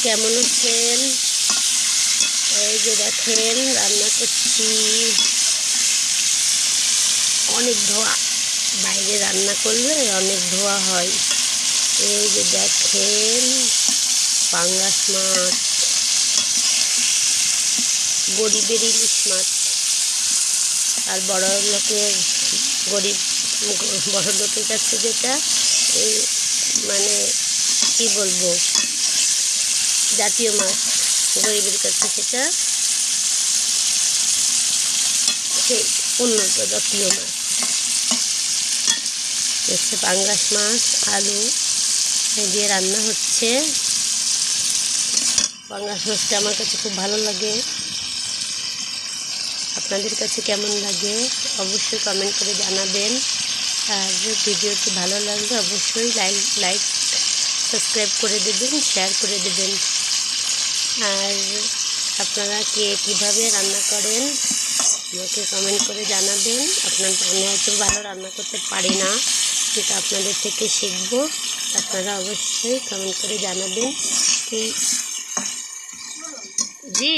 কেমন আছেন? এই যে দেখেন রান্না করছি, অনেক ধোয়া। বাইরে রান্না করলে অনেক ধোয়া হয়। এই যে দেখেন পাঙ্গাস মাছ, গরিবের ইলিশ মাছ। আর বড় লোকের গরিব বড় লোকের কাছে যেটা এই মানে কি বলবো, জাতীয় মাছ, গরিবের কাছে সেটা সেই উন্নত জাতীয় মাছ হচ্ছে পাঙ্গাস মাছ। আলু দিয়ে রান্না হচ্ছে। পাঙ্গাস মাছটা আমার কাছে খুব ভালো লাগে। আপনাদের কাছে কেমন লাগে অবশ্যই কমেন্ট করে জানাবেন। আর ভিডিওটি ভালো লাগলে অবশ্যই লাইক সাবস্ক্রাইব করে দেবেন, শেয়ার করে দেবেন। আর আপনারা কীভাবে রান্না করেন আমাকে কমেন্ট করে জানাবেন। আমি হয়তো ভালো রান্না করতে পারি না, কিন্তু আপনাদের থেকে শিখবো। আপনারা অবশ্যই কমেন্ট করে জানাবেন কি জি।